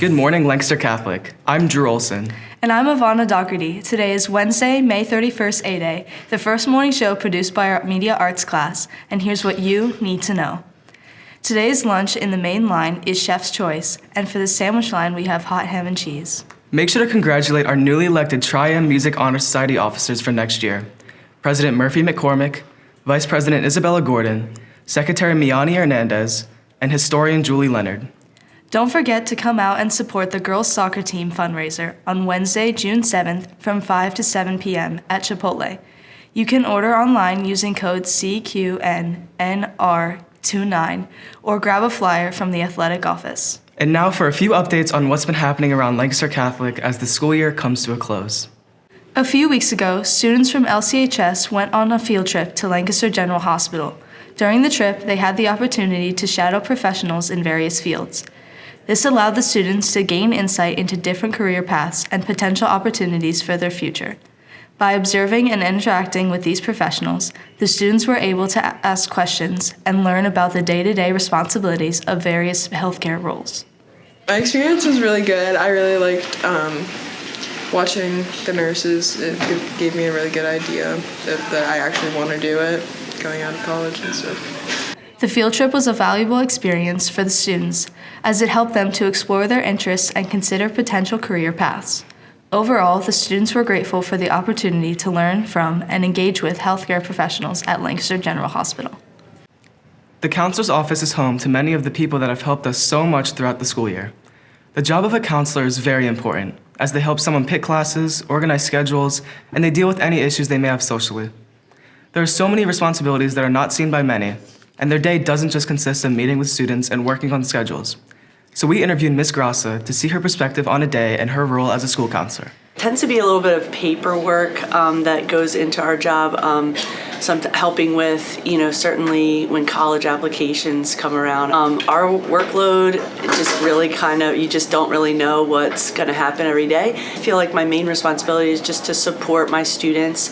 Good morning, Lancaster Catholic. I'm Drew Olson. And I'm Ivana Dougherty. Today is Wednesday, May 31st, A-Day, the first morning show produced by our media arts class, and here's what you need to know. Today's lunch in the main line is Chef's Choice, and for the sandwich line we have hot ham and cheese. Make sure to congratulate our newly elected Tri-M Music Honor Society officers for next year. President Murphy McCormick, Vice President Isabella Gordon, Secretary Miani Hernandez, and Historian Julie Leonard. Don't forget to come out and support the girls soccer team fundraiser on Wednesday, June 7th from 5 to 7 p.m. at Chipotle. You can order online using code CQNNR29 or grab a flyer from the athletic office. And now for a few updates on what's been happening around Lancaster Catholic as the school year comes to a close. A few weeks ago, students from LCHS went on a field trip to Lancaster General Hospital. During the trip, they had the opportunity to shadow professionals in various fields. This allowed the students to gain insight into different career paths and potential opportunities for their future. By observing and interacting with these professionals, the students were able to ask questions and learn about the day-to-day responsibilities of various healthcare roles. My experience was really good. I really liked watching the nurses. It gave me a really good idea that I actually want to do it, going out of college and stuff. The field trip was a valuable experience for the students, as it helped them to explore their interests and consider potential career paths. Overall, the students were grateful for the opportunity to learn from and engage with healthcare professionals at Lancaster General Hospital. The counselor's office is home to many of the people that have helped us so much throughout the school year. The job of a counselor is very important, as they help someone pick classes, organize schedules, and they deal with any issues they may have socially. There are so many responsibilities that are not seen by many, and their day doesn't just consist of meeting with students and working on schedules. So we interviewed Ms. Grassa to see her perspective on a day and her role as a school counselor. Tends to be a little bit of paperwork that goes into our job, helping with, certainly when college applications come around. Our workload just really you just don't really know what's going to happen every day. I feel like my main responsibility is just to support my students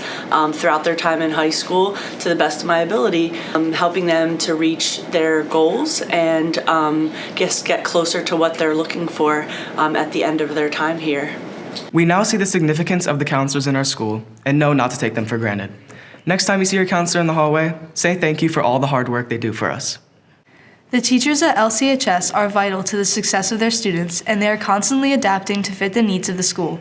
throughout their time in high school to the best of my ability, helping them to reach their goals and just get closer to what they're looking for at the end of their time here. We now see the significance of the counselors in our school and know not to take them for granted. Next time you see your counselor in the hallway, say thank you for all the hard work they do for us. The teachers at LCHS are vital to the success of their students, and they are constantly adapting to fit the needs of the school.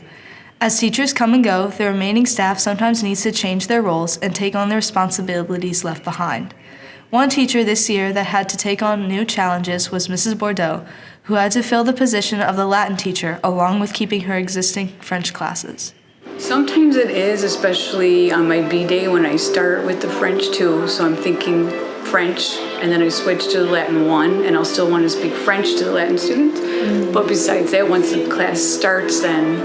As teachers come and go, the remaining staff sometimes needs to change their roles and take on the responsibilities left behind. One teacher this year that had to take on new challenges was Mrs. Bordeaux, who had to fill the position of the Latin teacher along with keeping her existing French classes. Sometimes it is, especially on my B day when I start with the French too. So I'm thinking French and then I switch to the Latin 1 and I'll still want to speak French to the Latin students. But besides that, once the class starts, then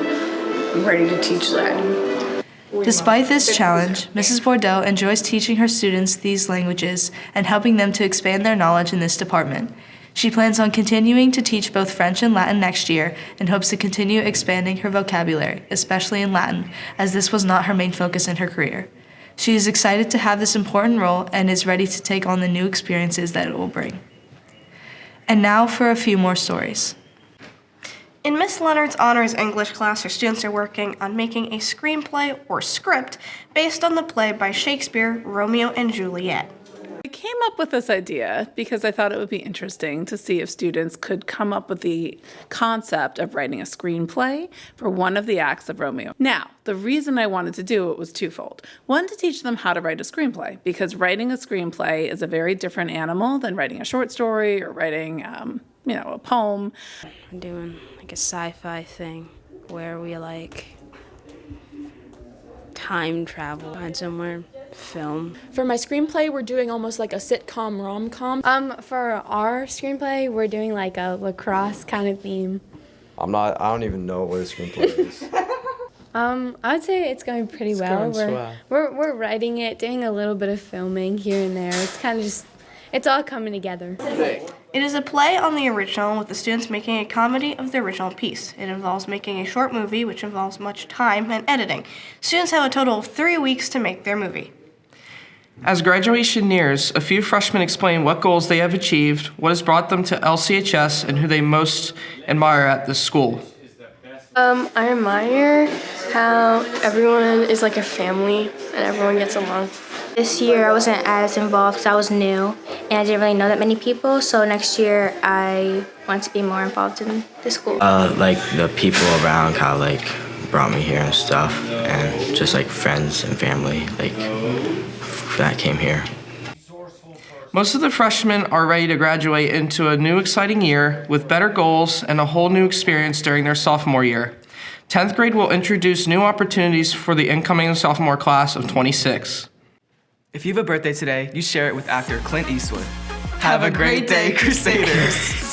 I'm ready to teach Latin. Despite this challenge, Mrs. Bordeaux enjoys teaching her students these languages and helping them to expand their knowledge in this department. She plans on continuing to teach both French and Latin next year and hopes to continue expanding her vocabulary, especially in Latin, as this was not her main focus in her career. She is excited to have this important role and is ready to take on the new experiences that it will bring. And now for a few more stories. In Miss Leonard's Honors English class, her students are working on making a screenplay or script based on the play by Shakespeare, Romeo and Juliet. I came up with this idea because I thought it would be interesting to see if students could come up with the concept of writing a screenplay for one of the acts of Romeo. Now, the reason I wanted to do it was twofold. One, to teach them how to write a screenplay, because writing a screenplay is a very different animal than writing a short story or writing, a poem. I'm doing like a sci-fi thing where we time travel, find somewhere, film. For my screenplay, we're doing almost like a sitcom rom-com. For our screenplay, we're doing like a lacrosse kind of theme. I don't even know what a screenplay is. I'd say it's going pretty well. We're writing it, doing a little bit of filming here and there. It's kind of it's all coming together. It is a play on the original with the students making a comedy of the original piece. It involves making a short movie, which involves much time and editing. Students have a total of 3 weeks to make their movie. As graduation nears, a few freshmen explain what goals they have achieved, what has brought them to LCHS, and who they most admire at this school. I admire how everyone is like a family and everyone gets along. This year I wasn't as involved because I was new and I didn't really know that many people, so next year I want to be more involved in the school. Like the people around kind of like brought me here and stuff, and just like friends and family like that came here. Most of the freshmen are ready to graduate into a new exciting year with better goals and a whole new experience during their sophomore year. 10th grade will introduce new opportunities for the incoming sophomore class of 26. If you have a birthday today, you share it with actor Clint Eastwood. Have a great day, Crusaders!